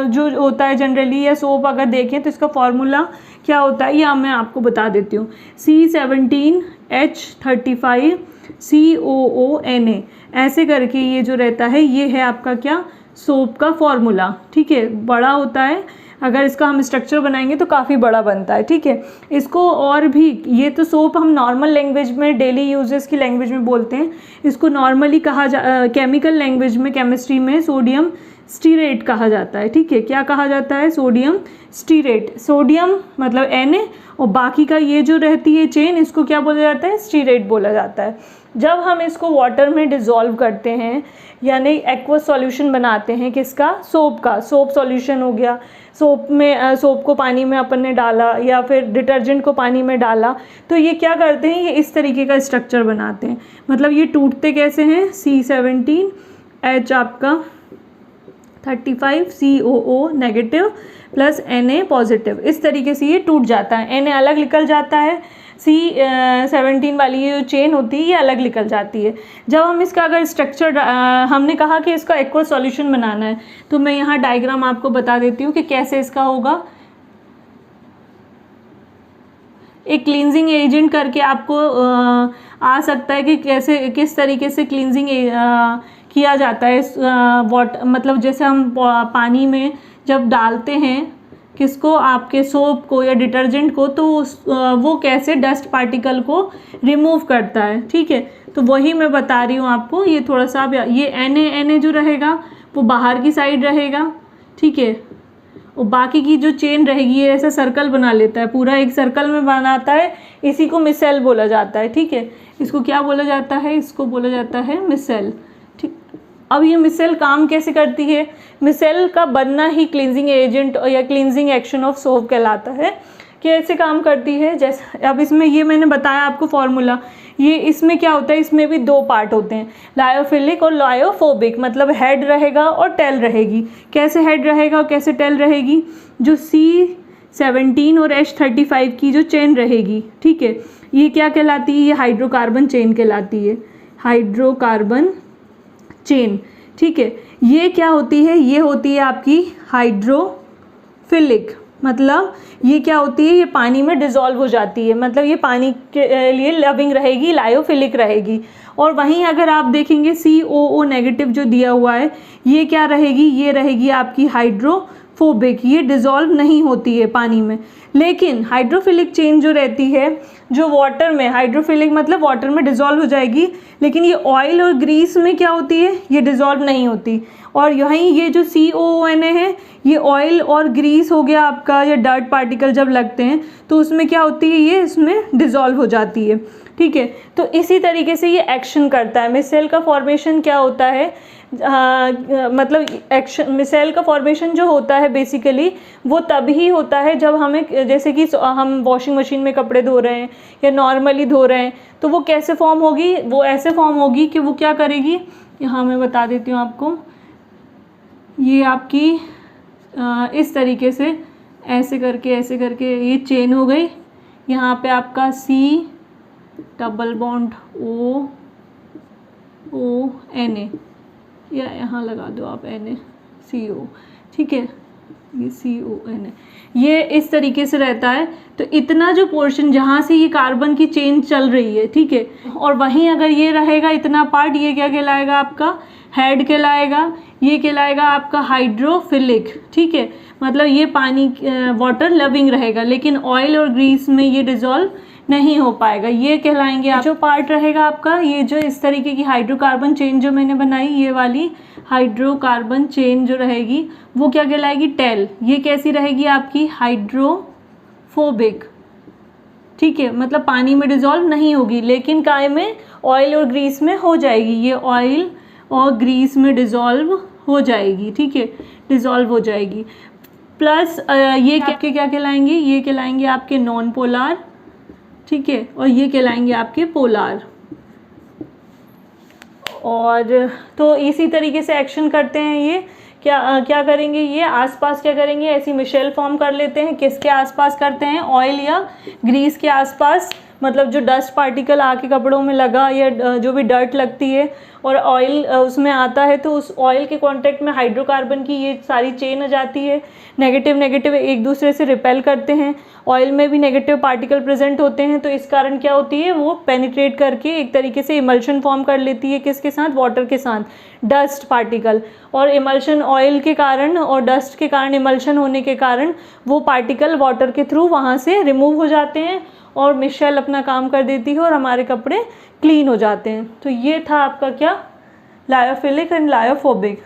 जो होता है जनरली, या सोप अगर देखें तो इसका फॉर्मूला क्या होता है, या मैं आपको बता देती हूँ, C17H35COONA, ऐसे करके ये जो रहता है ये है आपका क्या, सोप का फॉर्मूला, ठीक है। बड़ा होता है, अगर इसका हम स्ट्रक्चर बनाएंगे तो काफ़ी बड़ा बनता है, ठीक है। इसको और भी, ये तो सोप हम नॉर्मल लैंग्वेज में, डेली यूजेस की लैंग्वेज में बोलते हैं, इसको नॉर्मली कहा केमिकल लैंग्वेज में, केमिस्ट्री में सोडियम स्टीरेट कहा जाता है, ठीक है। क्या कहा जाता है? Sodium stearate. सोडियम मतलब Na और बाकी का ये जो रहती है चेन, इसको क्या बोला जाता है? स्टीरेट बोला जाता है। जब हम इसको वाटर में डिज़ोल्व करते हैं यानी एक्वस सॉल्यूशन बनाते हैं, किसका? सोप का। सोप सॉल्यूशन हो गया, सोप में सोप को पानी में अपन ने डाला या फिर डिटर्जेंट को पानी में डाला, तो ये क्या करते हैं? ये इस तरीके का स्ट्रक्चर बनाते हैं। मतलब ये टूटते कैसे हैं? C17H आपका 35 COO negative plus Na positive, इस तरीके से ये टूट जाता है। Na अलग निकल जाता है, C17 वाली ये जो चेन होती है ये अलग निकल जाती है। जब हम इसका अगर स्ट्रक्चर हमने कहा कि इसका एक्वस सॉल्यूशन बनाना है, तो मैं यहाँ डायग्राम आपको बता देती हूँ कि कैसे इसका होगा। एक क्लींजिंग एजेंट करके आपको आ सकता है कि कैसे किस तरीके से क्लींजिंग किया जाता है। मतलब जैसे हम पानी में जब डालते हैं किसको? आपके सोप को या डिटर्जेंट को, तो वो कैसे डस्ट पार्टिकल को रिमूव करता है, ठीक है। तो वही मैं बता रही हूँ आपको। ये थोड़ा सा ये Na जो रहेगा वो बाहर की साइड रहेगा, ठीक है। और बाकी की जो चेन रहेगी ये ऐसा सर्कल बना लेता है, पूरा एक सर्कल में बनाता है। इसी को मिसेल बोला जाता है, ठीक है। इसको क्या बोला जाता है? इसको बोला जाता है मिसेल, ठीक। अब ये मिसेल काम कैसे करती है? मिसेल का बनना ही क्लींजिंग एजेंट या क्लींजिंग एक्शन ऑफ सोप कहलाता है। कैसे काम करती है? जैसे अब इसमें ये मैंने बताया आपको फॉर्मूला, ये इसमें क्या होता है? इसमें भी दो पार्ट होते हैं, लायोफिलिक और लायोफोबिक। मतलब हेड रहेगा और टेल रहेगी। कैसे हेड रहेगा और कैसे टेल रहेगी? जो C17 और H35 की जो चेन रहेगी, ठीक है, ये क्या कहलाती है? ये हाइड्रोकार्बन चेन कहलाती है, हाइड्रोकार्बन चेन, ठीक है। ये क्या होती है? ये होती है आपकी हाइड्रोफिलिक। मतलब ये क्या होती है? ये पानी में डिज़ोल्व हो जाती है, मतलब ये पानी के लिए लविंग रहेगी, लायोफिलिक रहेगी। और वहीं अगर आप देखेंगे COO नेगेटिव जो दिया हुआ है, ये क्या रहेगी? ये रहेगी आपकी हाइड्रोफोबिक। ये डिज़ोल्व नहीं होती है पानी में। लेकिन हाइड्रोफिलिक चेन जो रहती है, जो वाटर में, हाइड्रोफिलिक मतलब वाटर में डिज़ोल्व हो जाएगी, लेकिन ये ऑयल और ग्रीस में क्या होती है? ये डिज़ोल्व नहीं होती। और यहीं ये जो COONA है, ये ऑयल और ग्रीस हो गया आपका, या डर्ट पार्टिकल जब लगते हैं तो उसमें क्या होती है? ये इसमें डिज़ोल्व हो जाती है, ठीक है। तो इसी तरीके से ये एक्शन करता है। मिसेल का फॉर्मेशन क्या होता है? मतलब एक्शन, मिसेल का फॉर्मेशन जो होता है बेसिकली वो तभी होता है जब हमें, जैसे कि हम वॉशिंग मशीन में कपड़े धो रहे हैं या नॉर्मली धो रहे हैं, तो वो कैसे फॉर्म होगी? वो ऐसे फॉर्म होगी कि वो क्या करेगी, यहाँ मैं बता देती हूँ आपको। ये आपकी इस तरीके से ऐसे करके ये चेन हो गई। यहाँ पे आपका C डबल बॉन्ड ONA, या यहाँ लगा दो आप NaCO, ठीक है। ये CONA, ये इस तरीके से रहता है। तो इतना जो पोर्शन जहाँ से ये कार्बन की चेन चल रही है, ठीक है, और वहीं अगर ये रहेगा इतना पार्ट, ये क्या कहलाएगा? आपका हेड कहलाएगा। ये कहलाएगा आपका हाइड्रोफिलिक, ठीक है। मतलब ये पानी वाटर लविंग रहेगा, लेकिन ऑयल और ग्रीस में ये डिज़ोल्व नहीं हो पाएगा। ये कहलाएंगे जो पार्ट रहेगा आपका, ये जो इस तरीके की हाइड्रोकार्बन चेन जो मैंने बनाई, ये वाली हाइड्रोकार्बन चेन जो रहेगी वो क्या कहलाएगी? टेल। ये कैसी रहेगी आपकी? हाइड्रोफोबिक, ठीक है। मतलब पानी में डिज़ोल्व नहीं होगी, लेकिन काय में? ऑयल और ग्रीस में हो जाएगी। ये ऑयल और ग्रीस में डिज़ोल्व हो जाएगी, ठीक है, डिज़ोल्व हो जाएगी। प्लस ये आपके क्या कहलाएंगे? ये कहलाएंगे आपके नॉन पोलार, ठीक है, और ये कहलाएंगे आपके पोलार। और तो इसी तरीके से एक्शन करते हैं ये। क्या करेंगे? ये आसपास क्या करेंगे? ऐसी मिशेल फॉर्म कर लेते हैं। किसके आसपास करते हैं? ऑयल या ग्रीस के आसपास। मतलब जो डस्ट पार्टिकल आके कपड़ों में लगा या जो भी डर्ट लगती है और ऑयल उसमें आता है, तो उस ऑयल के कांटेक्ट में हाइड्रोकार्बन की ये सारी चेन आ जाती है। नेगेटिव एक दूसरे से रिपेल करते हैं। ऑयल में भी नेगेटिव पार्टिकल प्रेजेंट होते हैं, तो इस कारण क्या होती है? वो पेनिट्रेट करके एक तरीके से इमल्शन फॉर्म कर लेती है। किसके साथ? वाटर के साथ, डस्ट पार्टिकल। और इमल्शन ऑयल के कारण और डस्ट के कारण, इमल्शन होने के कारण वो पार्टिकल वाटर के थ्रू वहाँ से रिमूव हो जाते हैं और मिशेल अपना काम कर देती है और हमारे कपड़े क्लीन हो जाते हैं। तो ये था आपका क्या? Lyophilic and lyophobic.